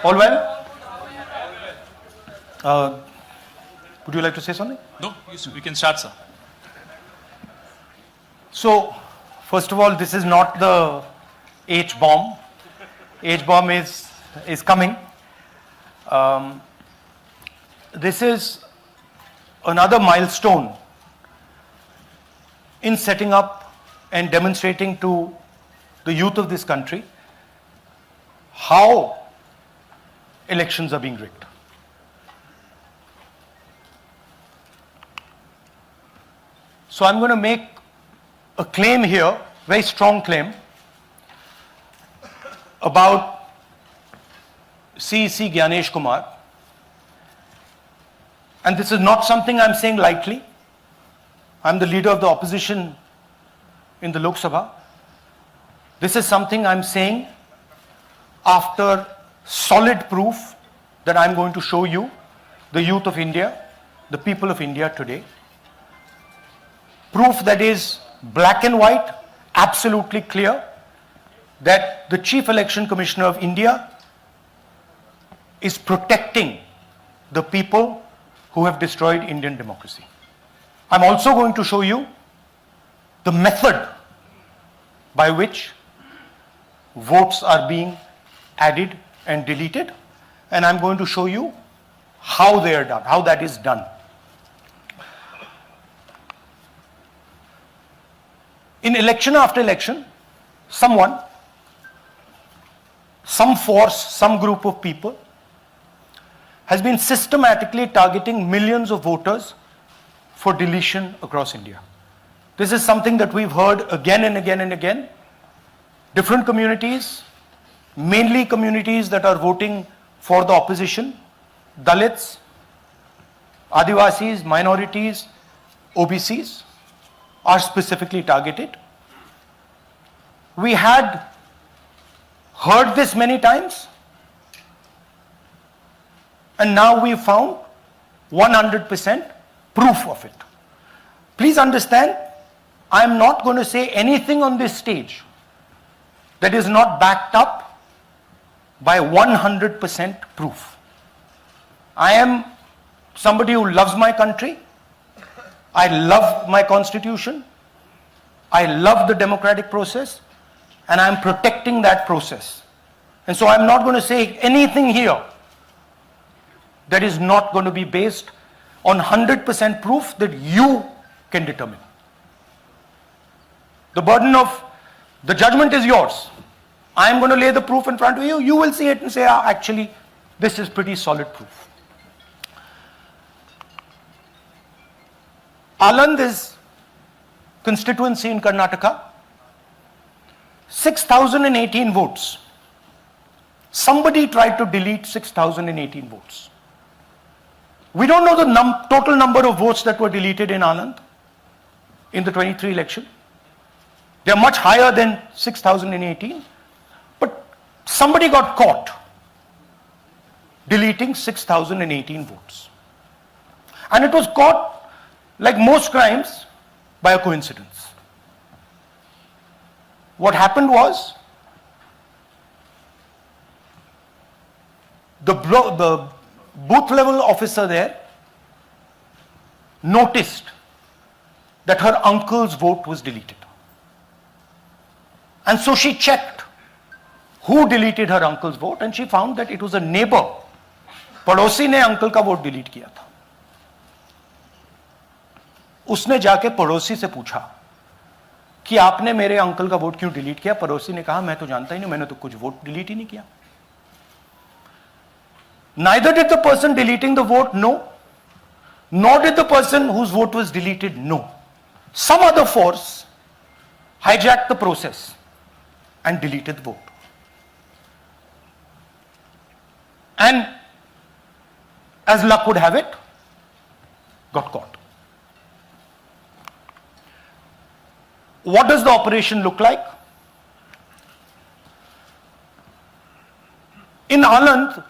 All well? Would you like to say something? No, we can start, sir. So, first of all, this is not the H-bomb. H-bomb is coming. This is another milestone in setting up and demonstrating to the youth of this country how elections are being rigged. So I'm going to make a claim here, very strong claim, about CEC Gyanesh Kumar. And this is not something I'm saying lightly. I'm the leader of the opposition in the Lok Sabha. This is something I'm saying after solid proof that I'm going to show you, the youth of India, the people of India today. Proof that is black and white, absolutely clear, that the Chief Election Commissioner of India is protecting the people who have destroyed Indian democracy. I'm also going to show you the method by which votes are being added and deleted, and I'm going to show you how they are done, how that is done. In election after election, someone, some force, some group of people has been systematically targeting millions of voters for deletion across India. This is something that we've heard again and again and again. Different communities, mainly communities that are voting for the opposition, Dalits, Adivasis, minorities, OBCs, are specifically targeted. We had heard this many times, and now we found 100% proof of it. Please understand, I am not going to say anything on this stage that is not backed up by 100% proof. I am somebody who loves my country. I love my constitution. I love the democratic process, and I am protecting that process. And so I'm not going to say anything here that is not going to be based on 100% proof that you can determine. The burden of the judgment is yours. I am going to lay the proof in front of you. You will see it and say, actually, this is pretty solid proof. Aland is constituency in Karnataka, 6,018 votes. Somebody tried to delete 6,018 votes. We don't know the total number of votes that were deleted in Aland in the 23 election. They are much higher than 6,018, but somebody got caught deleting 6,018 votes. And it was caught, like most crimes, by a coincidence. What happened was, the booth level officer there noticed that her uncle's vote was deleted. And so she checked who deleted her uncle's vote, and she found that it was a neighbor. पड़ोसी ने uncle का vote delete किया था. उसने जाके पड़ोसी से पूछा कि आपने मेरे अंकल का वोट क्यों डिलीट किया. पड़ोसी ने कहा, मैं तो जानता ही नहीं, मैंने तो कुछ वोट डिलीट ही नहीं किया. Neither did the person deleting the vote know, nor did the person whose vote was deleted know. Some other force hijacked the process and deleted the vote. And as luck would have it, got caught. What does the operation look like? In Aland,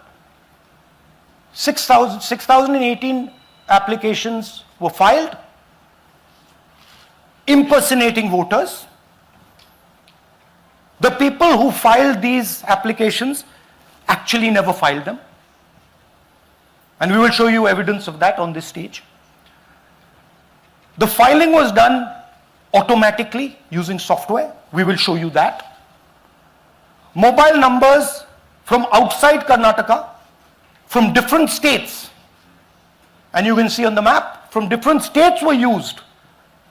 6,018 applications were filed, impersonating voters. The people who filed these applications actually never filed them. And we will show you evidence of that on this stage. The filing was done automatically using software. We will show you that. Mobile numbers from outside Karnataka, from different states, and you can see on the map, from different states were used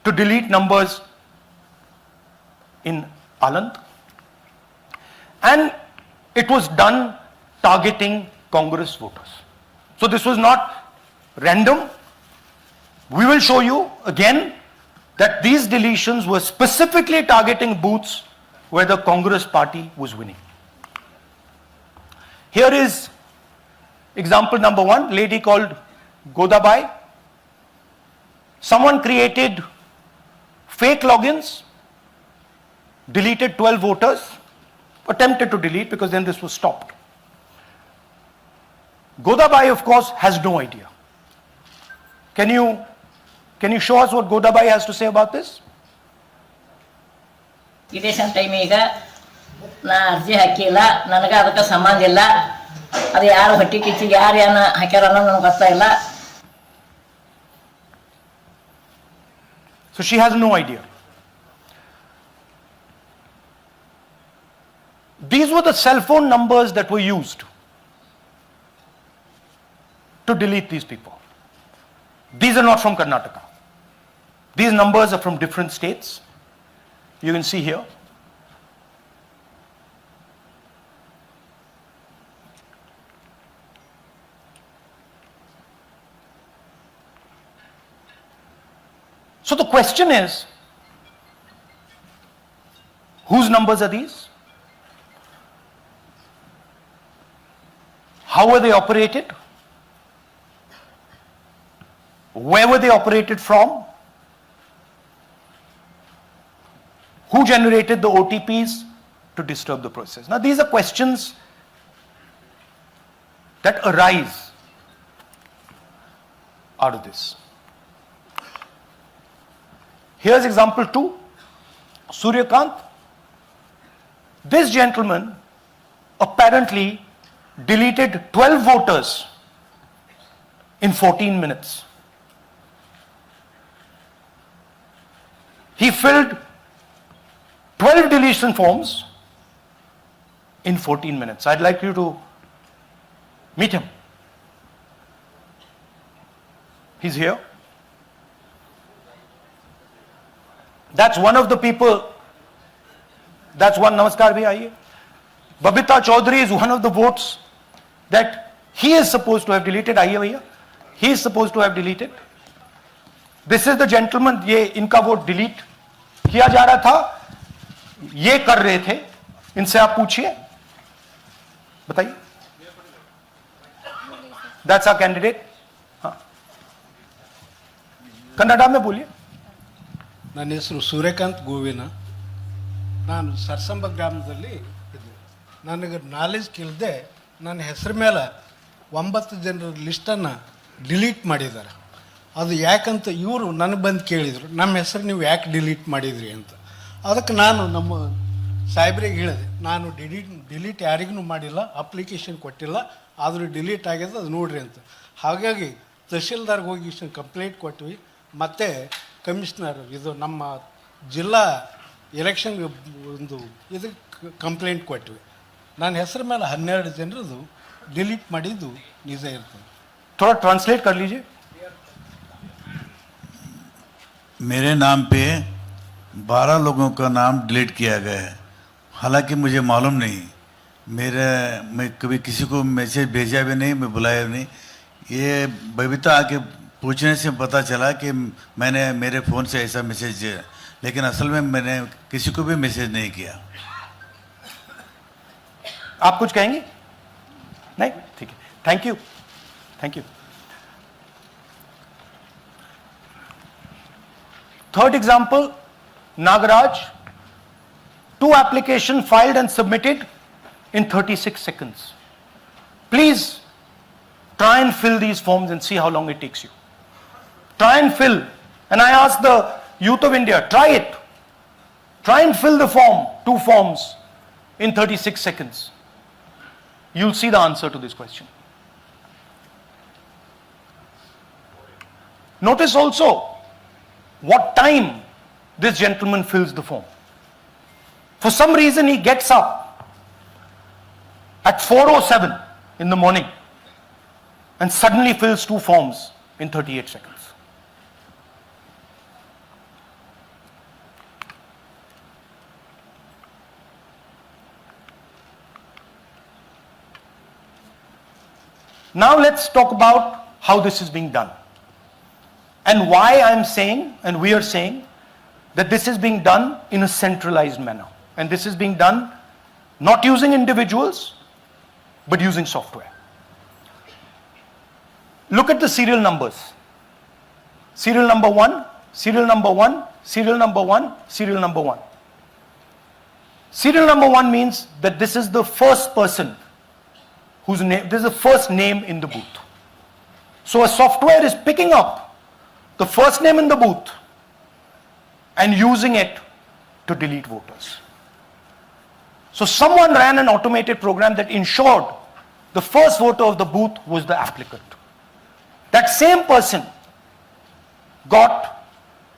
to delete numbers in Aland. And it was done targeting Congress voters. So this was not random. We will show you again that these deletions were specifically targeting booths where the Congress party was winning. Here is example number one, lady called Godabai. Someone created fake logins, deleted 12 voters, attempted to delete because then this was stopped. Godabai, of course, has no idea. Can you show us what Godabai has to say about this? Election ಟೈಮಿಗೆ ನಾ ಅರ್ಜಿ ಹಾಕಿಲ್ಲ, ನನಗೆ ಅದಕ್ಕೆ ಸಂಬಂಧ ಇಲ್ಲ. ಅದು ಯಾರು ಹೊಟ್ಟಿ ಕಿಚ್ಚಿಗೆ ಯಾರು ಏನು ಹಾಕ್ಯಾರ ಅನ್ನೋದು ನನಗೆ ಗೊತ್ತಾಗಿಲ್ಲ. So she has no idea. These were the cell phone numbers that were used to delete these people. These are not from Karnataka. These numbers are from different states. You can see here. So the question is, whose numbers are these? How were they operated? Where were they operated from? Who generated the OTPs to disturb the process? Now these are questions that arise out of this. Here's example 2, Suryakant. This gentleman apparently deleted 12 voters in 14 minutes. He filled 12 deletion forms in 14 minutes. I'd like you to meet him. He's here. That's one of the people. That's one. Namaskar bhi aiye. Babita Chaudhary is one of the votes that he is supposed to have deleted. Aiye bhaiya. He is supposed to have deleted. This is the gentleman. ये इनका vote delete किया जा रहा था. ये कर रहे थे. इनसे आप पूछिए. बताइए. That's our candidate. हाँ. कन्नड़ा में बोलिए. ನನ್ನ ಹೆಸರು ಸೂರ್ಯಕಾಂತ್ ಗೋವಿನ. ನಾನು ಸರ್ಸಂಬ ಗ್ರಾಮದಲ್ಲಿ ಇದ್ದೆ. ನನಗೆ ನಾಲೆಜ್ ಕೇಳಿದೆ, ನನ್ನ ಹೆಸರು ಮೇಲೆ 9 ಜನರ ಲಿಸ್ಟನ್ನು ಡಿಲೀಟ್ ಮಾಡಿದ್ದಾರೆ. ಅದು ಯಾಕಂತ ಇವರು ನನಗೆ ಬಂದು ಕೇಳಿದರು, ನಮ್ಮ ಹೆಸರು ನೀವು ಯಾಕೆ ಡಿಲೀಟ್ ಮಾಡಿದ್ರಿ ಅಂತ. ಅದಕ್ಕೆ ನಾನು ನಮ್ಮ ಸಾಹೇಬ್ರಿಗೆ ಹೇಳಿದೆ, ನಾನು ಡಿಲೀಟ್ ಯಾರಿಗೂ ಮಾಡಿಲ್ಲ, ಅಪ್ಲಿಕೇಶನ್ ಕೊಟ್ಟಿಲ್ಲ, ಆದರೂ ಡಿಲೀಟ್ ಆಗಿದೆ, ಅದು ನೋಡ್ರಿ ಅಂತ. ಹಾಗಾಗಿ ತಹಶೀಲ್ದಾರ್ಗೆ ಹೋಗಿ ಕಂಪ್ಲೇಂಟ್ ಕೊಟ್ವಿ. ಮತ್ತು ಕಮಿಷನರ್ ಇದು ನಮ್ಮ ಜಿಲ್ಲಾ ಎಲೆಕ್ಷನ್ ಒಂದು ಇದಕ್ಕೆ ಕಂಪ್ಲೇಂಟ್ ಕೊಟ್ವಿ. ನನ್ನ ಹೆಸರು ಮೇಲೆ 12 ಜನರದು ಡಿಲೀಟ್ ಮಾಡಿದ್ದು ನಿಜ ಇರ್ತದೆ. थोड़ा ट्रांसलेट कर लीजिए. मेरे नाम पे 12 लोगों का नाम डिलीट किया गया है. हालांकि मुझे मालूम नहीं, मैं कभी किसी को मैसेज भेजा भी नहीं, मैं बुलाया भी नहीं. ये बबीता आके पूछने से पता चला कि मैंने मेरे फ़ोन से ऐसा मैसेज दिया, लेकिन असल में मैंने किसी को भी मैसेज नहीं किया. आप कुछ कहेंगे? नहीं? ठीक है. Thank you. Thank you. Third example, Nagaraj. 2 applications filed and submitted in 36 seconds. Please try and fill these forms and see how long it takes you. Try and fill. And I ask the youth of India, try it. Try and fill the form, 2 forms in 36 seconds. you'll see the answer to this question. Notice also what time this gentleman fills the form. For some reason he gets up at 4:07 in the morning and suddenly fills 2 forms in 38 seconds. Now let's talk about how this is being done and why I'm saying and we are saying that this is being done in a centralized manner, and this is being done not using individuals but using software. Look at the serial numbers. Serial number 1, serial number 1, serial number 1, serial number 1. Serial number 1 means that this is the first person whose name, this is the first name in the booth. So a software is picking up the first name in the booth and using it to delete voters. So someone ran an automated program that ensured the first voter of the booth was the applicant. That same person got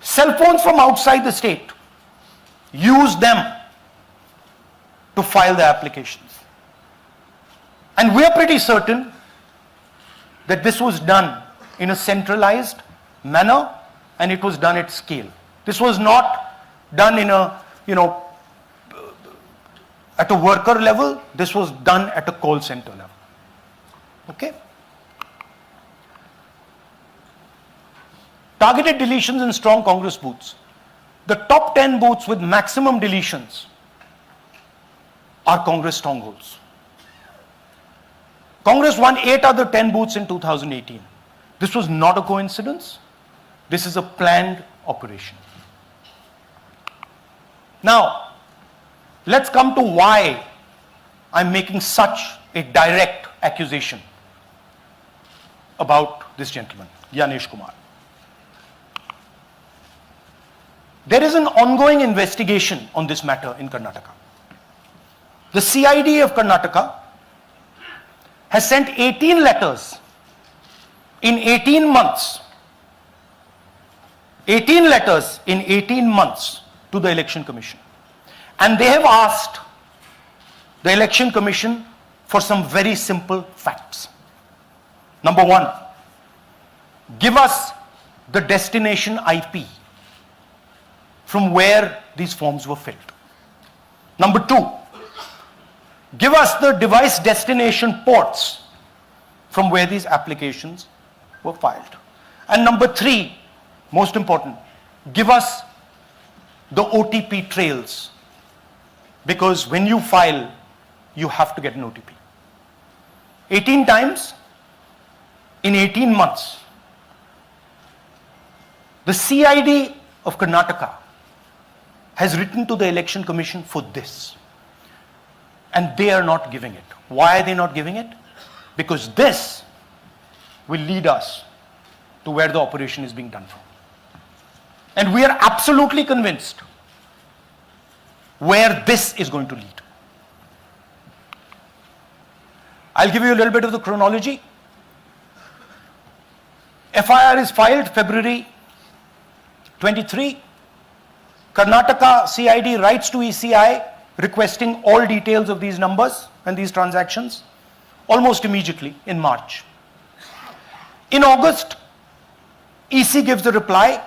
cell phones from outside the state, used them to file the applications. And we are pretty certain that this was done in a centralized manner and it was done at scale. This was not done in a, at a worker level. This was done at a call center level. Okay? Targeted deletions in strong Congress booths. The top 10 booths with maximum deletions are Congress strongholds. Congress won 8 other 10 booths in 2018. This was not a coincidence. This is a planned operation. Now, let's come to why I'm making such a direct accusation about this gentleman, Gyanesh Kumar. There is an ongoing investigation on this matter in Karnataka. The CID of Karnataka has sent 18 letters in 18 months. 18 letters in 18 months to the Election Commission. And they have asked the Election Commission for some very simple facts. Number 1, give us the destination IP from where these forms were filled. Number 2, give us the device destination ports from where these applications were filed. And number 3, most important, give us the OTP trails, because when you file, you have to get an OTP. 18 times in 18 months. The CID of Karnataka has written to the Election Commission for this. And they are not giving it. Why are they not giving it? Because this will lead us to where the operation is being done from. And we are absolutely convinced where this is going to lead. I'll give you a little bit of the chronology. FIR is filed February 23. Karnataka CID writes to ECI requesting all details of these numbers and these transactions almost immediately in March. In August, EC gives the reply,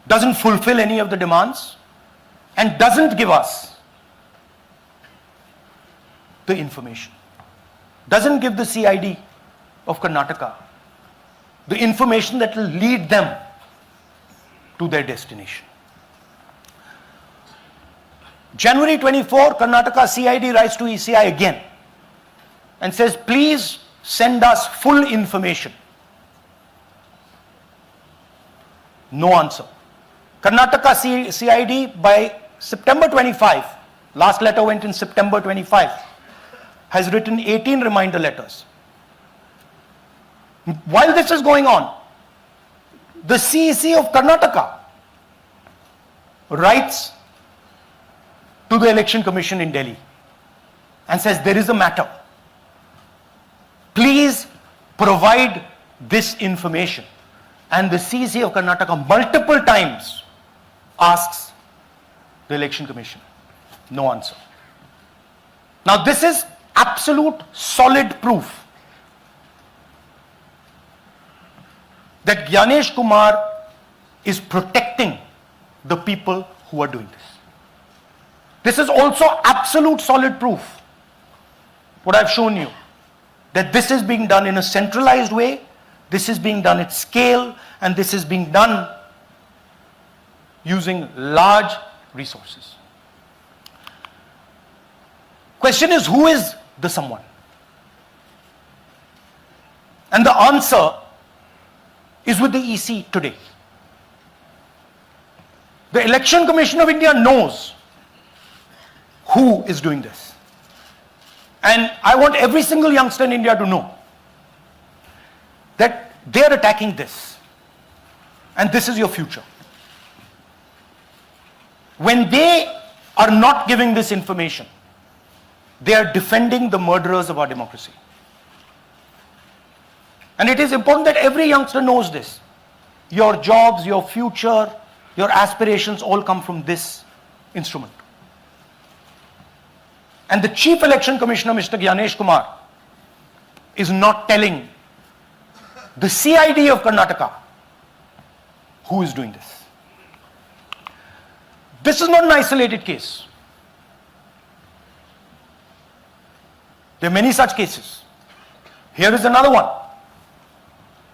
doesn't fulfill any of the demands, and doesn't give us the information. Doesn't give the CID of Karnataka the information that will lead them to their destination. January 24, Karnataka CID writes to ECI again and says, please send us full information. No answer. Karnataka CID by September 25, last letter went in September 25, has written 18 reminder letters. While this is going on, the CEC of Karnataka writes to the Election Commission in Delhi and says there is a matter, please provide this information. And the CC of Karnataka multiple times asks the Election Commission. No answer. Now this is absolute solid proof that Gyanesh Kumar is protecting the people who are doing this. This is also absolute solid proof, what I've shown you, that this is being done in a centralized way, this is being done at scale, and this is being done using large resources. Question is, who is the someone? And the answer is with the EC today. The Election Commission of India knows who is doing this. And I want every single youngster in India to know that they are attacking this. And this is your future. When they are not giving this information, they are defending the murderers of our democracy. And it is important that every youngster knows this. Your jobs, your future, your aspirations all come from this instrument. And the Chief Election Commissioner, Mr. Gyanesh Kumar, is not telling the CID of Karnataka who is doing this. This is not an isolated case. There are many such cases. Here is another one.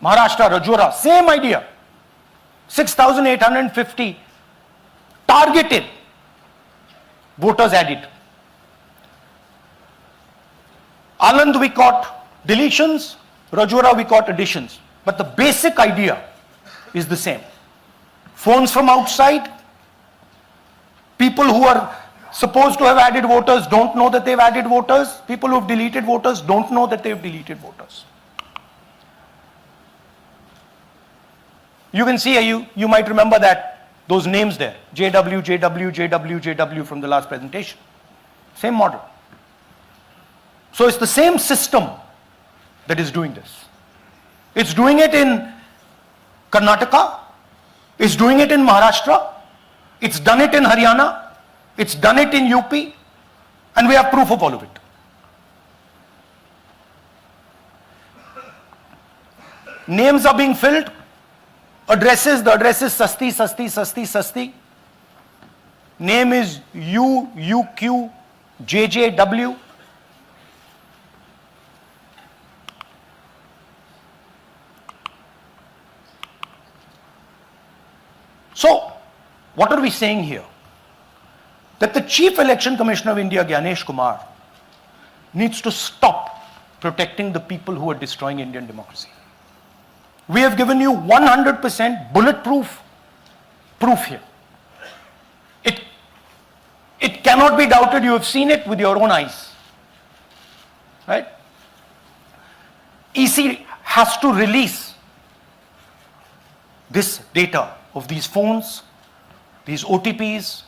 Maharashtra, Rajora, same idea. 6,850 targeted voters added. Anand we caught deletions, Rajora we caught additions. But the basic idea is the same. Phones from outside, people who are supposed to have added voters don't know that they've added voters. People who have deleted voters don't know that they've deleted voters. You can see, you might remember that, those names there. JW, JW, JW, JW from the last presentation. Same model. So it's the same system that is doing this. It's doing it in Karnataka. It's doing it in Maharashtra. It's done it in Haryana. It's done it in UP. And we have proof of all of it. Names are being filled. Addresses, the address is Sasti, Sasti, Sasti, Sasti. Name is UQ, JJW. So, what are we saying here? That the Chief Election Commissioner of India, Gyanesh Kumar, needs to stop protecting the people who are destroying Indian democracy. We have given you 100% bulletproof proof here. It cannot be doubted. You have seen it with your own eyes. Right? EC has to release this data of these phones, these OTPs,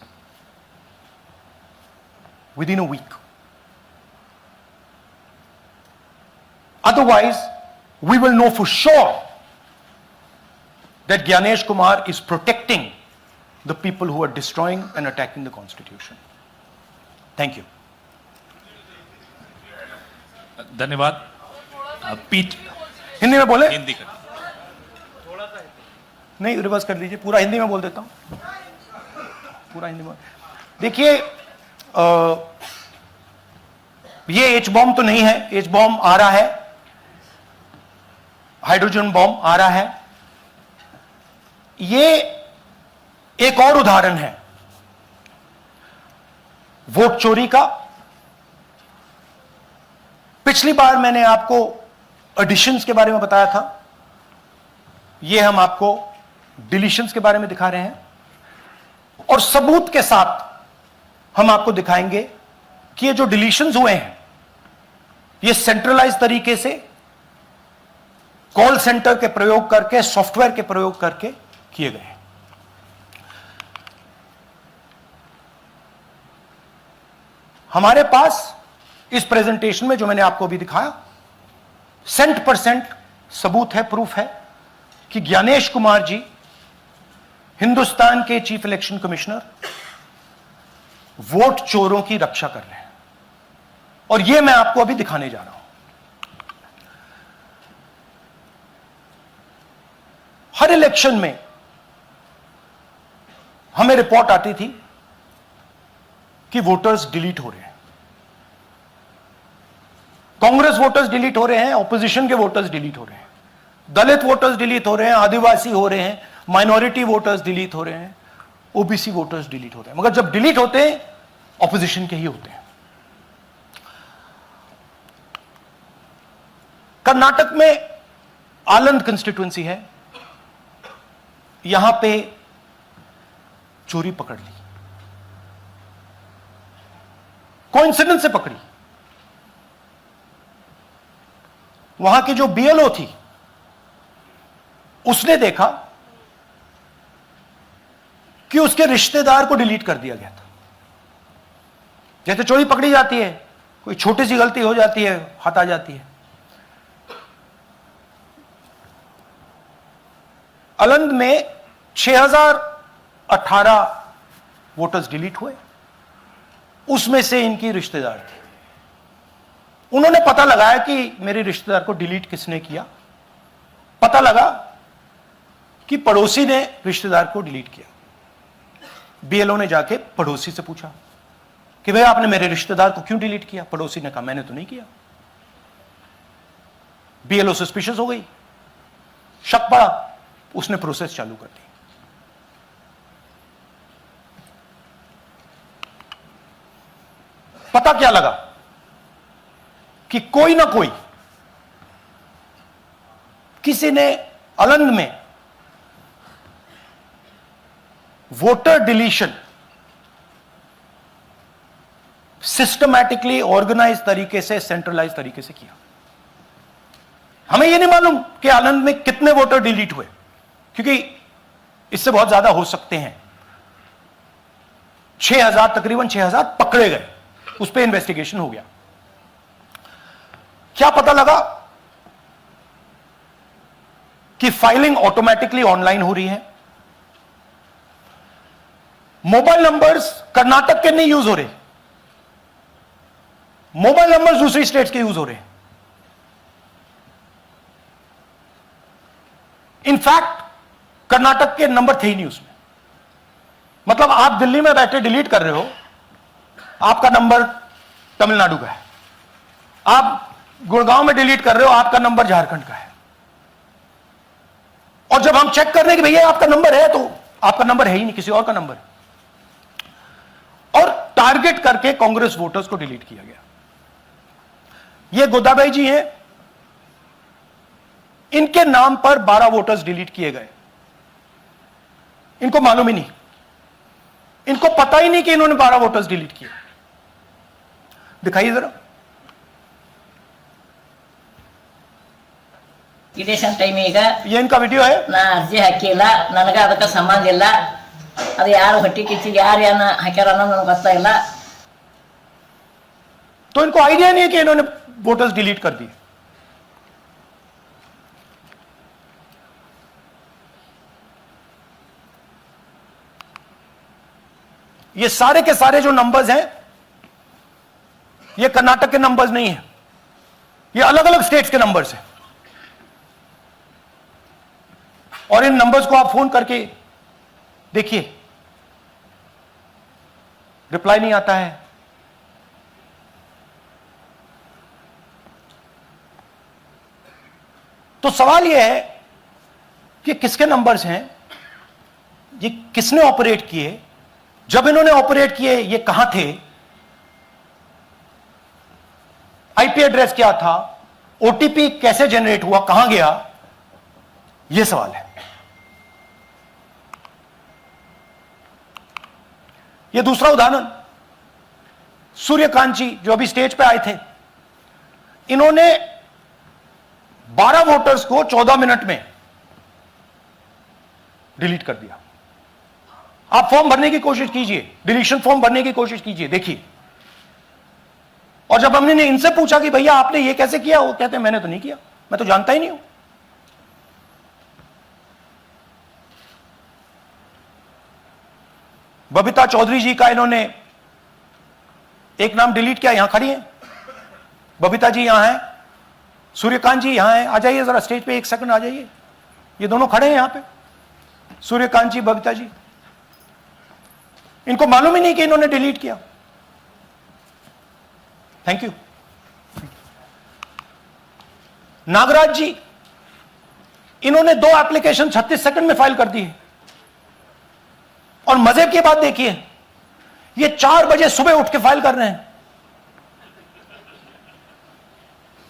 within a week. Otherwise, we will know for sure that Gyanesh Kumar is protecting the people who are destroying and attacking the constitution. Thank you. धन्यवाद पीठ हिंदी में बोले? हिंदी कर नहीं, reverse कर लीजिए, पूरा हिंदी में बोल देता हूं, पूरा हिंदी में। देखिए, ये एच बॉम्ब तो नहीं है, एच बॉम्ब आ रहा है, हाइड्रोजन बॉम्ब आ रहा है। ये एक और उदाहरण है वोट चोरी का। पिछली बार मैंने आपको एडिशंस के बारे में बताया था, ये हम आपको डिलीशंस के बारे में दिखा रहे हैं, और सबूत के साथ हम आपको दिखाएंगे कि ये जो डिलीशंस हुए हैं ये सेंट्रलाइज तरीके से कॉल सेंटर के प्रयोग करके, सॉफ्टवेयर के प्रयोग करके किए गए हैं। हमारे पास इस प्रेजेंटेशन में जो मैंने आपको अभी दिखाया 100% सबूत है, प्रूफ है कि ज्ञानेश कुमार जी हिंदुस्तान के चीफ इलेक्शन कमिश्नर वोट चोरों की रक्षा कर रहे हैं, और यह मैं आपको अभी दिखाने जा रहा हूं। हर इलेक्शन में हमें रिपोर्ट आती थी कि वोटर्स डिलीट हो रहे हैं, कांग्रेस वोटर्स डिलीट हो रहे हैं, ऑपोजिशन के वोटर्स डिलीट हो रहे हैं, दलित वोटर्स डिलीट हो रहे हैं, आदिवासी हो रहे हैं, माइनॉरिटी वोटर्स डिलीट हो रहे हैं, ओबीसी वोटर्स डिलीट हो रहे हैं। मगर जब डिलीट होते हैं ऑपोजिशन के ही होते हैं। कर्नाटक में आलंद कंस्टिट्यूएंसी है, यहां पे चोरी पकड़ ली, कोइंसिडेंस से पकड़ी। वहां की जो बीएलओ थी उसने देखा कि उसके रिश्तेदार को डिलीट कर दिया गया था। जैसे चोरी पकड़ी जाती है, कोई छोटी सी गलती हो जाती है, हाथ आ जाती है। अलंद में 6018 वोटर्स डिलीट हुए, उसमें से इनकी रिश्तेदार थे। उन्होंने पता लगाया कि मेरे रिश्तेदार को डिलीट किसने किया। पता लगा कि पड़ोसी ने रिश्तेदार को डिलीट किया। बीएलओ ने जाके पड़ोसी से पूछा कि भाई आपने मेरे रिश्तेदार को क्यों डिलीट किया। पड़ोसी ने कहा मैंने तो नहीं किया। बीएलओ सस्पिशियस हो गई, शक पड़ा, उसने प्रोसेस चालू कर दी। पता क्या लगा कि कोई ना कोई, किसी ने अलंद में वोटर डिलीशन सिस्टमैटिकली ऑर्गेनाइज तरीके से, सेंट्रलाइज तरीके से किया। हमें यह नहीं मालूम कि आनंद में कितने वोटर डिलीट हुए, क्योंकि इससे बहुत ज्यादा हो सकते हैं। 6000, तकरीबन 6000 पकड़े गए, उस पर इन्वेस्टिगेशन हो गया। क्या पता लगा कि फाइलिंग ऑटोमेटिकली ऑनलाइन हो रही है। मोबाइल नंबर्स कर्नाटक के नहीं यूज हो रहे, मोबाइल नंबर्स दूसरी स्टेट्स के यूज हो रहे हैं। इनफैक्ट कर्नाटक के नंबर थे ही नहीं उसमें। मतलब आप दिल्ली में बैठे डिलीट कर रहे हो, आपका नंबर तमिलनाडु का है। आप गुड़गांव में डिलीट कर रहे हो, आपका नंबर झारखंड का है। और जब हम चेक कर रहे हैं कि भैया आपका नंबर है, तो आपका नंबर है ही नहीं, किसी और का नंबर है। और टारगेट करके कांग्रेस वोटर्स को डिलीट किया गया। ये गोदाबाई जी हैं, इनके नाम पर 12 वोटर्स डिलीट किए गए। इनको मालूम ही नहीं, इनको पता ही नहीं कि इन्होंने 12 वोटर्स डिलीट किए। दिखाइए जरा। ಇಲೆಕ್ಷನ್ ಟೈಮ್ ಈಗ ये इनका वीडियो है। ನಾ ಅರ್ಜಿ ಹಾಕಿಲ್ಲ, ನನಗೆ ಅದಕ್ಕೆ ಸಂಬಂಧ ಇಲ್ಲ। ಅದು ಯಾರು ಹೊಟ್ಟಿ ಕಿಚ್ಚಿ ಯಾರು ಏನ ಹಾಕ್ಯಾರ ಅನ್ನೋದು ನನಗೆ ಗೊತ್ತಾಗಿಲ್ಲ। तो इनको आइडिया नहीं है कि इन्होंने वोटर्स डिलीट कर दिए। ये सारे के सारे जो नंबर्स हैं, ये कर्नाटक के नंबर्स नहीं है, ये अलग अलग स्टेट्स के नंबर्स हैं। और इन नंबर्स को आप फोन करके देखिए, रिप्लाई नहीं आता है। तो सवाल यह है कि किसके नंबर्स हैं, ये किसने ऑपरेट किए, जब इन्होंने ऑपरेट किए ये कहां थे, आईपी एड्रेस क्या था, ओटीपी कैसे जनरेट हुआ, कहां गया, यह सवाल है। यह दूसरा उदाहरण, सूर्यकांत जी जो अभी स्टेज पे आए थे, इन्होंने 12 वोटर्स को 14 मिनट में डिलीट कर दिया। आप फॉर्म भरने की कोशिश कीजिए, डिलीशन फॉर्म भरने की कोशिश कीजिए, देखिए और जब हमने इनसे पूछा कि भैया आपने ये कैसे किया, वो कहते हैं मैंने तो नहीं किया, मैं तो जानता ही नहीं हूं। बबीता चौधरी जी का इन्होंने एक नाम डिलीट किया, यहां खड़ी हैं बबीता जी, यहां हैं, सूर्यकांत जी यहां हैं, आ जाइए जरा स्टेज पे, एक सेकंड आ जाइए, ये दोनों खड़े हैं यहां पे, सूर्यकांत जी, बबीता जी। इनको मालूम ही नहीं कि इन्होंने डिलीट किया। Thank you. नागराज जी, इन्होंने 2 एप्लीकेशन 36 सेकंड में फाइल कर दी है। और मजे की बात देखिए, ये 4 बजे सुबह उठ के फाइल कर रहे हैं।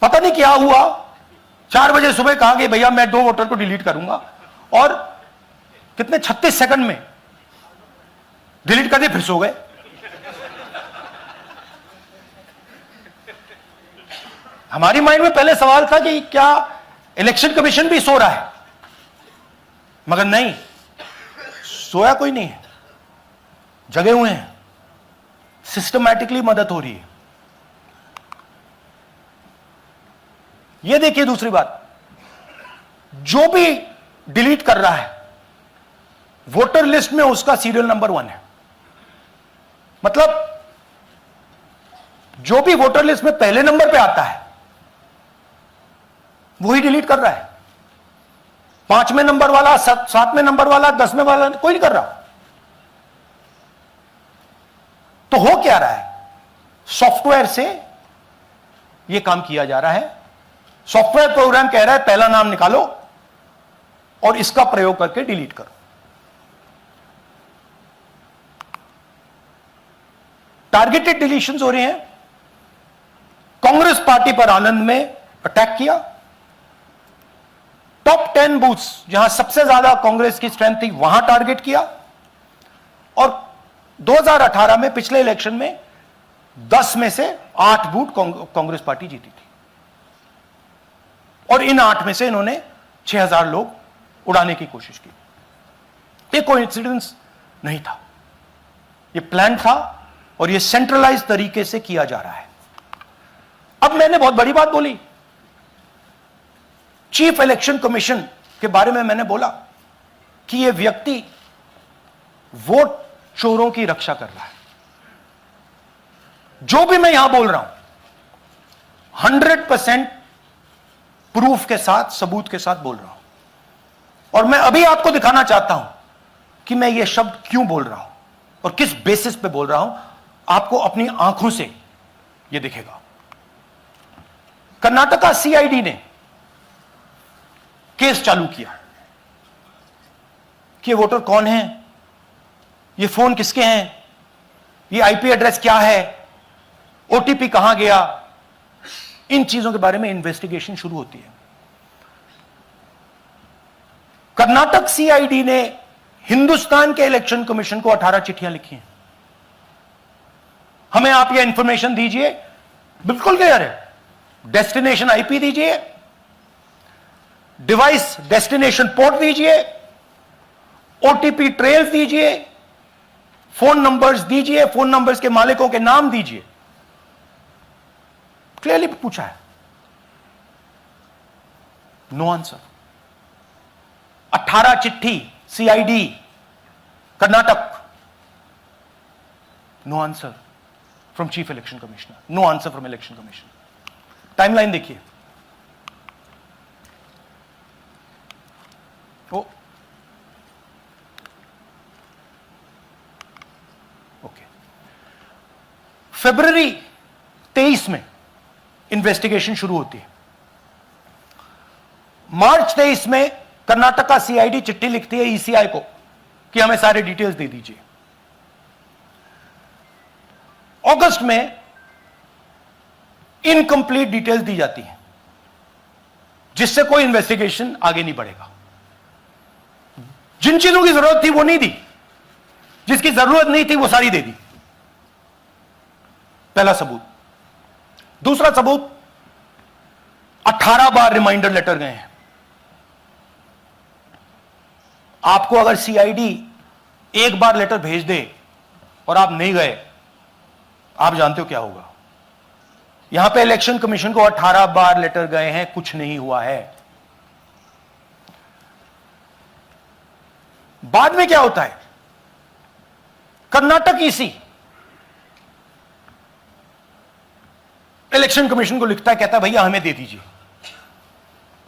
पता नहीं क्या हुआ, 4 बजे सुबह कहा कि भैया मैं 2 वोटर को डिलीट करूंगा, और कितने 36 सेकंड में डिलीट कर दिए, फिर सो गए। हमारी माइंड में पहले सवाल था कि क्या इलेक्शन कमीशन भी सो रहा है, मगर नहीं, सोया कोई नहीं है, जगे हुए हैं, सिस्टमैटिकली मदद हो रही है। यह देखिए दूसरी बात, जो भी डिलीट कर रहा है वोटर लिस्ट में उसका सीरियल नंबर 1 है। मतलब जो भी वोटर लिस्ट में पहले नंबर पे आता है वही डिलीट कर रहा है। 5वें नंबर वाला, 7वें नंबर वाला, 10वें वाला कोई नहीं कर रहा। तो हो क्या रहा है, सॉफ्टवेयर से यह काम किया जा रहा है। सॉफ्टवेयर प्रोग्राम कह रहा है पहला नाम निकालो और इसका प्रयोग करके डिलीट करो। टारगेटेड डिलीशंस हो रहे हैं। कांग्रेस पार्टी पर आनंद में अटैक किया। टॉप 10 बूथ्स जहां सबसे ज्यादा कांग्रेस की स्ट्रेंथ थी वहां टारगेट किया। और 2018 में पिछले इलेक्शन में 10 में से 8 बूथ कांग्रेस पार्टी जीती थी, और इन 8 में से इन्होंने 6000 लोग उड़ाने की कोशिश की। ये कोइंसिडेंस नहीं था, ये प्लान था, और ये सेंट्रलाइज तरीके से किया जा रहा है। अब मैंने बहुत बड़ी बात बोली, चीफ इलेक्शन कमीशन के बारे में मैंने बोला कि यह व्यक्ति वोट चोरों की रक्षा कर रहा है। जो भी मैं यहां बोल रहा हूं 100% प्रूफ के साथ, सबूत के साथ बोल रहा हूं, और मैं अभी आपको दिखाना चाहता हूं कि मैं यह शब्द क्यों बोल रहा हूं और किस बेसिस पे बोल रहा हूं। आपको अपनी आंखों से यह दिखेगा। कर्नाटका सीआईडी ने केस चालू किया कि वोटर कौन है, ये फोन किसके हैं, ये आईपी एड्रेस क्या है, ओटीपी कहां गया, इन चीजों के बारे में इन्वेस्टिगेशन शुरू होती है। कर्नाटक सीआईडी ने हिंदुस्तान के इलेक्शन कमीशन को 18 चिट्ठियां लिखी हैं। हमें आप यह इंफॉर्मेशन दीजिए, बिल्कुल क्लियर है, डेस्टिनेशन आईपी दीजिए, डिवाइस डेस्टिनेशन पोर्ट दीजिए, ओटीपी ट्रेल्स दीजिए, फोन नंबर्स दीजिए, फोन नंबर्स के मालिकों के नाम दीजिए। क्लियरली पूछा है, नो आंसर। 18 चिट्ठी CID Karnataka, no answer from chief election commissioner, no answer from election commission. Timeline देखिए, ओके, फरवरी 23 में इन्वेस्टिगेशन शुरू होती है। मार्च 23 में कर्नाटका सीआईडी चिट्ठी लिखती है ईसीआई को कि हमें सारे डिटेल्स दे दीजिए। अगस्त में इनकंप्लीट डिटेल्स दी जाती हैं, जिससे कोई इन्वेस्टिगेशन आगे नहीं बढ़ेगा। जिन चीजों की जरूरत थी वो नहीं दी, जिसकी जरूरत नहीं थी वो सारी दे दी। पहला सबूत। दूसरा सबूत, 18 बार रिमाइंडर लेटर गए हैं। आपको अगर सीआईडी एक बार लेटर भेज दे और आप नहीं गए, आप जानते हो क्या होगा। यहां पे इलेक्शन कमीशन को 18 बार लेटर गए हैं, कुछ नहीं हुआ है। बाद में क्या होता है, कर्नाटक ईसी इलेक्शन कमीशन को लिखता है, कहता है भैया हमें दे दीजिए,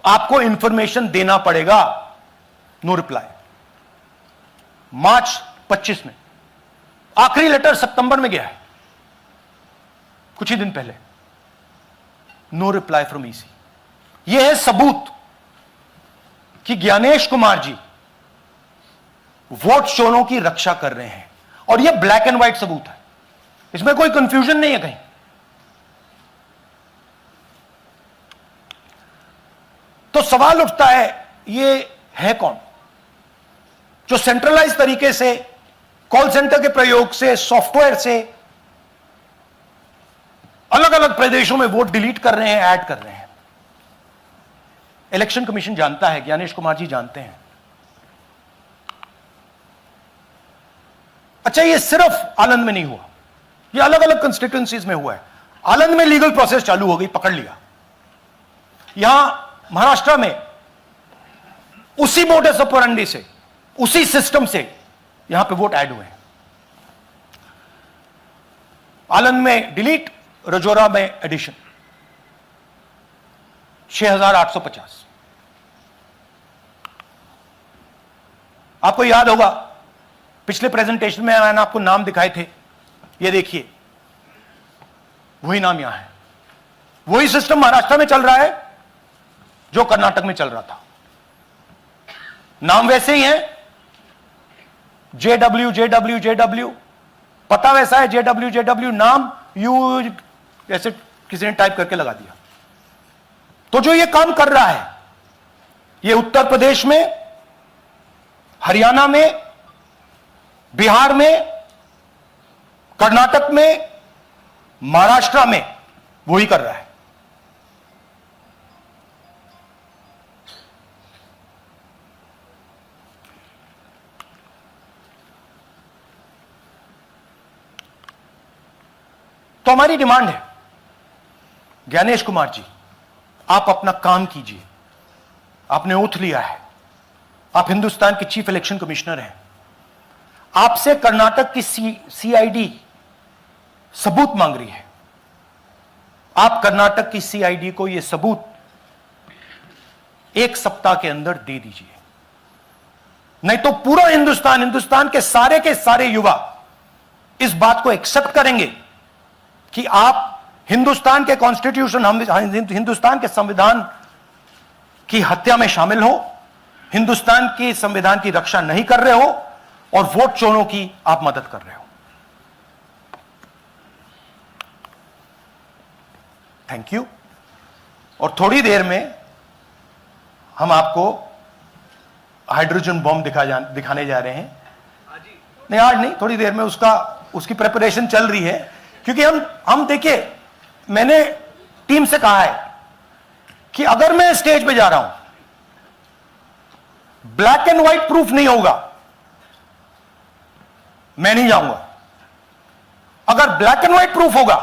आपको इंफॉर्मेशन देना पड़ेगा। No reply. मार्च 25 में आखिरी लेटर सितंबर में गया है, कुछ ही दिन पहले। No reply from EC. यह है सबूत कि ज्ञानेश कुमार जी वोट चोरों की रक्षा कर रहे हैं, और यह ब्लैक एंड व्हाइट सबूत है, इसमें कोई कंफ्यूजन नहीं है कहीं। तो सवाल उठता है, ये है कौन जो सेंट्रलाइज तरीके से कॉल सेंटर के प्रयोग से, सॉफ्टवेयर से अलग अलग प्रदेशों में वोट डिलीट कर रहे हैं, ऐड कर रहे हैं। इलेक्शन कमीशन जानता है, ज्ञानेश कुमार जी जानते हैं। अच्छा, ये सिर्फ आनंद में नहीं हुआ, ये अलग अलग कंस्टिट्यूएंसीज में हुआ है। आनंद में लीगल प्रोसेस चालू हो गई, पकड़ लिया। यहां महाराष्ट्र में उसी मोडस ऑपरेंडी से, उसी सिस्टम से यहां पे वोट ऐड हुए हैं। आनंद में डिलीट, रजौरा में एडिशन, 6850। आपको याद होगा पिछले प्रेजेंटेशन में मैंने आपको नाम दिखाए थे, ये देखिए वही नाम यहां है। वही सिस्टम महाराष्ट्र में चल रहा है जो कर्नाटक में चल रहा था। नाम वैसे ही है, जेडब्ल्यू जेडब्ल्यू जेडब्ल्यू, पता वैसा है, जेडब्ल्यू जेडब्ल्यू, नाम यू ऐसे किसी ने टाइप करके लगा दिया। तो जो ये काम कर रहा है, ये उत्तर प्रदेश में, हरियाणा में, बिहार में, कर्नाटक में, महाराष्ट्र में वही कर रहा है। तो हमारी डिमांड है, ज्ञानेश कुमार जी, आप अपना काम कीजिए। आपने ओथ लिया है, आप हिंदुस्तान के चीफ इलेक्शन कमिश्नर हैं। आपसे कर्नाटक की सीआईडी सबूत मांग रही है। आप कर्नाटक की सीआईडी को यह सबूत 1 सप्ताह के अंदर दे दीजिए, नहीं तो पूरा हिंदुस्तान के सारे युवा इस बात को एक्सेप्ट करेंगे कि आप हिंदुस्तान के कॉन्स्टिट्यूशन, हिंदुस्तान के संविधान की हत्या में शामिल हो, हिंदुस्तान की संविधान की रक्षा नहीं कर रहे हो, और वोट चोरों की आप मदद कर रहे हो। Thank you. और थोड़ी देर में हम आपको हाइड्रोजन बॉम्ब दिखाने जा रहे हैं। नहीं, आज नहीं, थोड़ी देर में उसकी प्रिपरेशन चल रही है। क्योंकि हम देखिए, मैंने टीम से कहा है कि अगर मैं स्टेज पे जा रहा हूं, ब्लैक एंड व्हाइट प्रूफ नहीं होगा, मैं नहीं जाऊंगा। अगर ब्लैक एंड व्हाइट प्रूफ होगा,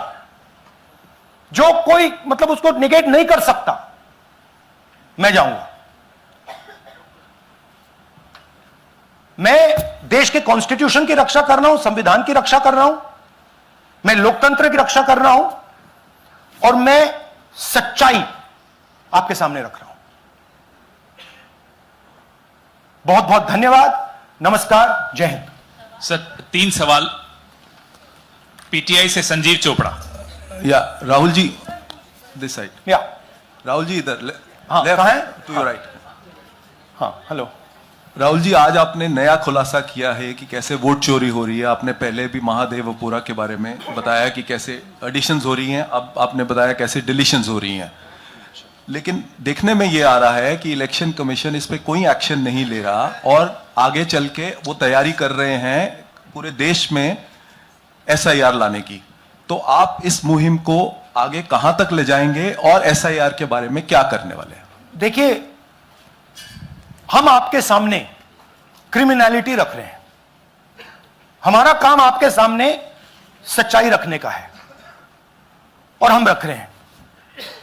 जो कोई मतलब उसको निगेट नहीं कर सकता, मैं जाऊंगा। मैं देश के कॉन्स्टिट्यूशन की रक्षा कर रहा हूं, संविधान की रक्षा कर रहा हूं, मैं लोकतंत्र की रक्षा कर रहा हूं, और मैं सच्चाई आपके सामने रख रहा हूं। बहुत बहुत धन्यवाद, नमस्कार, जय हिंद। सर 3 सवाल। पीटीआई से संजीव चोपड़ा। या राहुल जी, दिस साइड। या राहुल जी इधर, हाँ, कहाँ है? To your right. हाँ, हेलो। राहुल जी, आज आपने नया खुलासा किया है कि कैसे वोट चोरी हो रही है। आपने पहले भी महादेवपुरा के बारे में बताया कि कैसे एडिशंस हो रही हैं, अब आपने बताया कैसे डिलीशंस हो रही हैं। लेकिन देखने में ये आ रहा है कि इलेक्शन कमीशन इस पे कोई एक्शन नहीं ले रहा, और आगे चल के वो तैयारी कर रहे हैं पूरे देश में एसआईआर लाने की। तो आप इस मुहिम को आगे कहां तक ले जाएंगे, और एसआईआर के बारे में क्या करने वाले हैं? देखिए, हम आपके सामने क्रिमिनलिटी रख रहे हैं, हमारा काम आपके सामने सच्चाई रखने का है। और हम रख रहे हैं।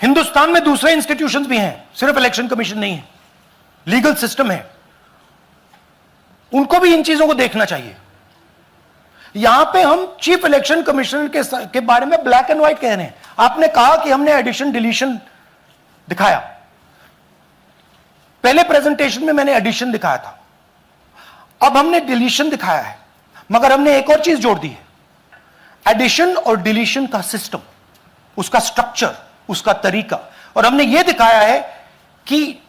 हिंदुस्तान में दूसरे इंस्टीट्यूशंस भी हैं, सिर्फ इलेक्शन कमीशन नहीं है, लीगल सिस्टम है, उनको भी इन चीजों को देखना चाहिए। यहां पे हम चीफ इलेक्शन कमिश्नर के बारे में ब्लैक एंड व्हाइट कह रहे हैं। आपने कहा कि हमने एडिशन डिलीशन दिखाया, पहले प्रेजेंटेशन में मैंने एडिशन दिखाया था, अब हमने डिलीशन दिखाया है, मगर हमने एक और चीज जोड़ दी है, एडिशन और डिलीशन का सिस्टम, उसका स्ट्रक्चर, उसका तरीका। और हमने यह दिखाया है कि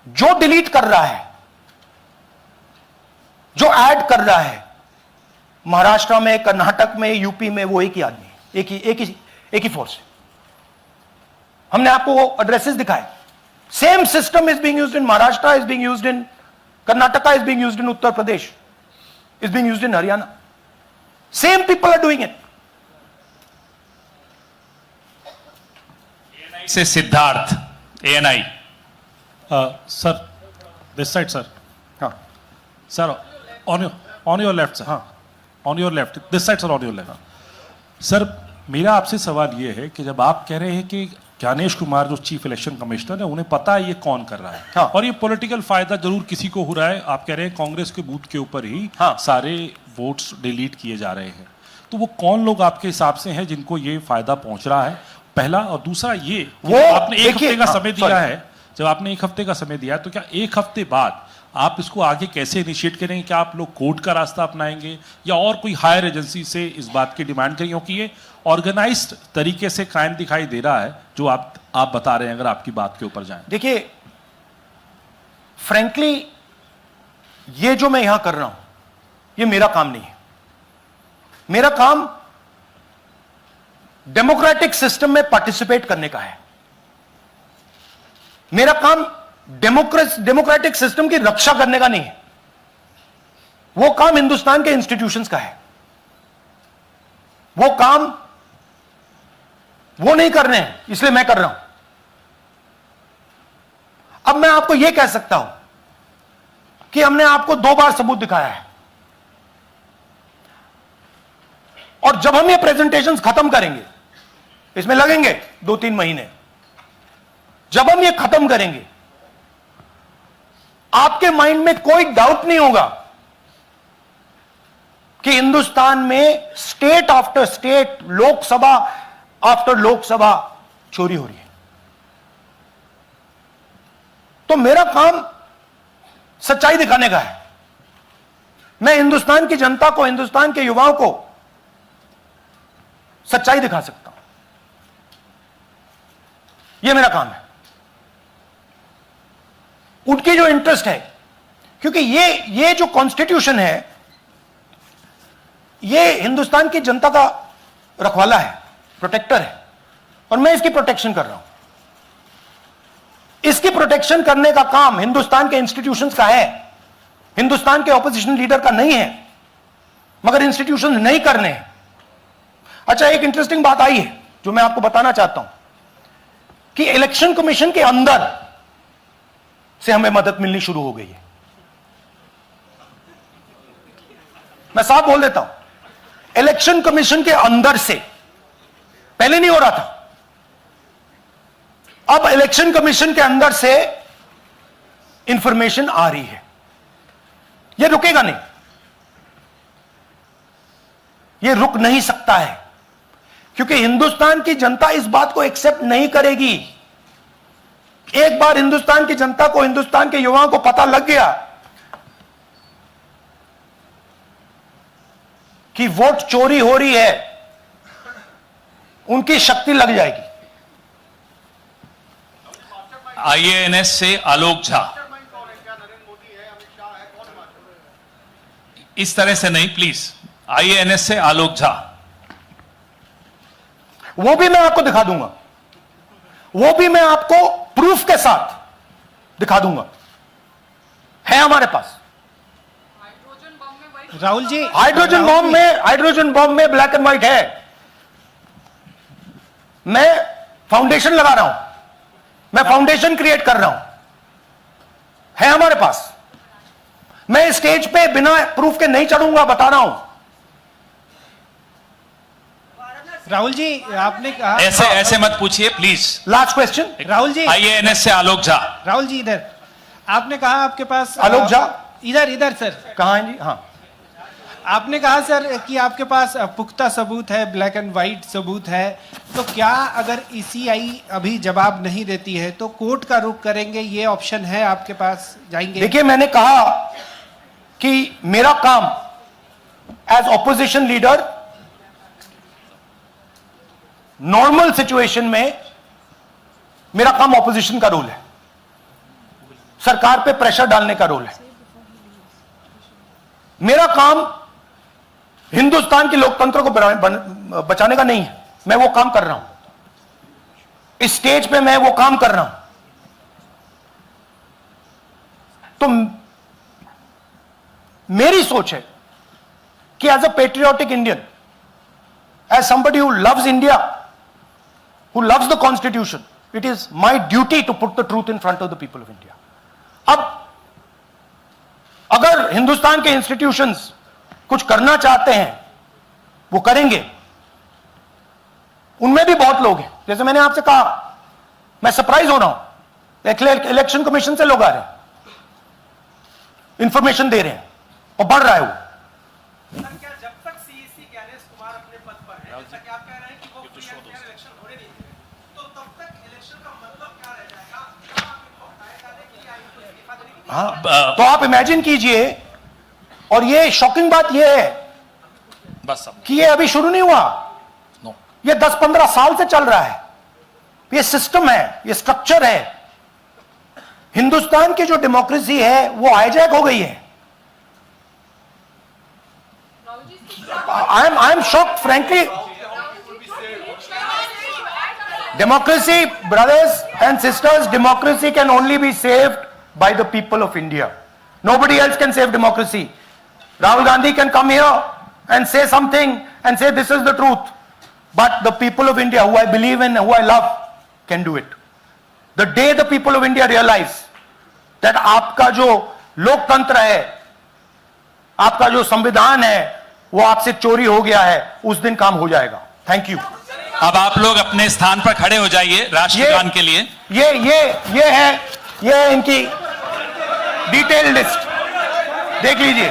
जो डिलीट कर रहा है, जो ऐड कर रहा है, महाराष्ट्र में, कर्नाटक में, यूपी में, वो एक ही आदमी है, एक ही फोर्स है। हमने आपको वो एड्रेसेस दिखाए। Same system is being used in Maharashtra, is being used in Karnataka, is being used in Uttar Pradesh, is being used in Haryana. Same people are doing it. से Siddharth, ANI। Sir, this side, sir. हाँ Sir, on your left, sir. हाँ On your left. This side, sir, on your left. Sir, मेरा आपसे सवाल ये है कि जब आप कह रहे हैं कि ज्ञानेश कुमार जो चीफ इलेक्शन कमिश्नर है, उन्हें पता है ये कौन कर रहा है, हाँ। और ये पॉलिटिकल फायदा जरूर किसी को हो रहा है। आप कह रहे हैं कांग्रेस के बूथ के ऊपर ही हाँ। सारे वोट्स डिलीट किए जा रहे हैं, तो वो कौन लोग आपके हिसाब से हैं जिनको ये फायदा पहुंच रहा है, पहला। और दूसरा ये कि वो जब आपने एक देखिए, हफ्ते का हाँ, समय दिया sorry। है, जब आपने एक हफ्ते का समय दिया है, तो क्या एक हफ्ते बाद आप इसको आगे कैसे इनिशिएट करेंगे? क्या आप लोग कोर्ट का रास्ता अपनाएंगे या और कोई हायर एजेंसी से इस बात की डिमांड करेंगे? क्योंकि ये ऑर्गेनाइज्ड तरीके से क्राइम दिखाई दे रहा है जो आप बता रहे हैं, अगर आपकी बात के ऊपर जाएं। देखिए, फ्रैंकली ये जो मैं यहां कर रहा हूं, ये मेरा काम नहीं है। मेरा काम डेमोक्रेटिक सिस्टम में पार्टिसिपेट करने का है। मेरा काम डेमोक्रेटिक सिस्टम की रक्षा करने का नहीं है। वो काम हिंदुस्तान के इंस्टीट्यूशंस का है। वो काम वो नहीं कर रहे हैं, इसलिए मैं कर रहा हूं। अब मैं आपको यह कह सकता हूं कि हमने आपको 2 बार सबूत दिखाया है, और जब हम ये प्रेजेंटेशंस खत्म करेंगे, इसमें लगेंगे 2-3 महीने, जब हम ये खत्म करेंगे, आपके माइंड में कोई डाउट नहीं होगा कि हिंदुस्तान में state after state, Lok Sabha after Lok Sabha चोरी हो रही है। तो मेरा काम सच्चाई दिखाने का है। मैं हिंदुस्तान की जनता को, हिंदुस्तान के युवाओं को सच्चाई दिखा सकता हूं। यह मेरा काम है। उनकी जो इंटरेस्ट है, क्योंकि ये जो कॉन्स्टिट्यूशन है, ये हिंदुस्तान की जनता का रखवाला है, प्रोटेक्टर है, और मैं इसकी प्रोटेक्शन कर रहा हूं। इसकी प्रोटेक्शन करने का काम हिंदुस्तान के इंस्टीट्यूशंस का है, हिंदुस्तान के ऑपोजिशन लीडर का नहीं है, मगर इंस्टीट्यूशंस नहीं करने हैं। अच्छा, एक इंटरेस्टिंग बात आई है जो मैं आपको बताना चाहता हूं कि इलेक्शन कमीशन के अंदर से हमें मदद मिलनी शुरू हो गई है। मैं साफ बोल देता हूं, इलेक्शन कमीशन के अंदर से, पहले नहीं हो रहा था, अब इलेक्शन कमीशन के अंदर से इंफॉर्मेशन आ रही है। यह रुकेगा नहीं, यह रुक नहीं सकता है, क्योंकि हिंदुस्तान की जनता इस बात को एक्सेप्ट नहीं करेगी। एक बार हिंदुस्तान की जनता को, हिंदुस्तान के युवाओं को पता लग गया कि वोट चोरी हो रही है, उनकी शक्ति लग जाएगी। IANS से आलोक झा। इस तरह से नहीं प्लीज। IANS से आलोक झा। वो भी मैं आपको दिखा दूंगा, वो भी मैं आपको प्रूफ के साथ दिखा दूंगा, है हमारे पास। राहुल जी, हाइड्रोजन बॉम्ब में ब्लैक एंड व्हाइट है। मैं फाउंडेशन लगा रहा हूं, मैं फाउंडेशन क्रिएट कर रहा हूं, है हमारे पास। मैं स्टेज पे बिना प्रूफ के नहीं चढ़ूंगा, बता रहा हूं। राहुल जी आपने कहा, ऐसे ऐसे मत पूछिए please. Last question. Rahul ji, IANS से आलोक झा। राहुल जी इधर, आपने कहा आपके पास आलोक झा? इधर इधर सर, कहाँ हैं जी? हाँ, आपने कहा सर कि आपके पास पुख्ता सबूत है, ब्लैक एंड वाइट सबूत है, तो क्या अगर ECI अभी जवाब नहीं देती है तो कोर्ट का रुख करेंगे, ये ऑप्शन है आपके पास, जाएंगे? देखिए मैंने कहा कि मेरा काम as opposition leader normal situation में मेरा काम ऑपोजिशन का रोल है, सरकार पे प्रेशर डालने का रोल है। मेरा काम हिंदुस्तान के लोकतंत्र को बचाने का नहीं है। मैं वो काम कर रहा हूं, इस स्टेज पे मैं वो काम कर रहा हूं। तो मेरी सोच है कि as a patriotic Indian, as somebody who loves India, who loves the constitution, it is my duty to put the truth in front of the people of India. अब अगर हिंदुस्तान के इंस्टीट्यूशंस कुछ करना चाहते हैं वो करेंगे। उनमें भी बहुत लोग हैं, जैसे मैंने आपसे कहा, मैं सरप्राइज हो रहा हूं, इलेक्शन कमीशन से लोग आ रहे हैं, इंफॉर्मेशन दे रहे हैं और बढ़ रहा है वो। जब तक CEC ज्ञानेश कुमार अपने पद पर है, जैसा कि आप कह रहे हैं कि वो फ्री एंड फेयर इलेक्शन होने नहीं देंगे, तो तब तक इलेक्शन का मतलब क्या रह जाएगा? क्या आप इनको हटाए जाने के लिए, इनको इस्तीफा देने के लिए? हाँ, तो आप इमेजिन कीजिए, और ये शॉकिंग बात ये है बस अब कि ये अभी शुरू नहीं हुआ, ये 10-15 साल से चल रहा है। ये सिस्टम है, ये स्ट्रक्चर है। हिंदुस्तान की जो डेमोक्रेसी है वो हाईजैक हो गई है। I am shocked, frankly. Democracy, brothers and sisters, democracy can only be saved by the people of India. Nobody else can save democracy. Rahul Gandhi can come here and say something and say this is the truth. But the people of India, who I believe in, who I love, can do it. The day the people of India realize that आपका जो लोकतंत्र है, आपका जो संविधान है, वो आपसे चोरी हो गया है, उस दिन काम हो जाएगा। Thank you. अब आप लोग अपने स्थान पर खड़े हो जाइए राष्ट्रगान के लिए। ये है इनकी डिटेल लिस्ट, देख लीजिए।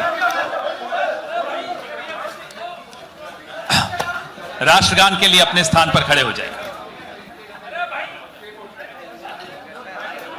राष्ट्रगान के लिए अपने स्थान पर खड़े हो जाइए।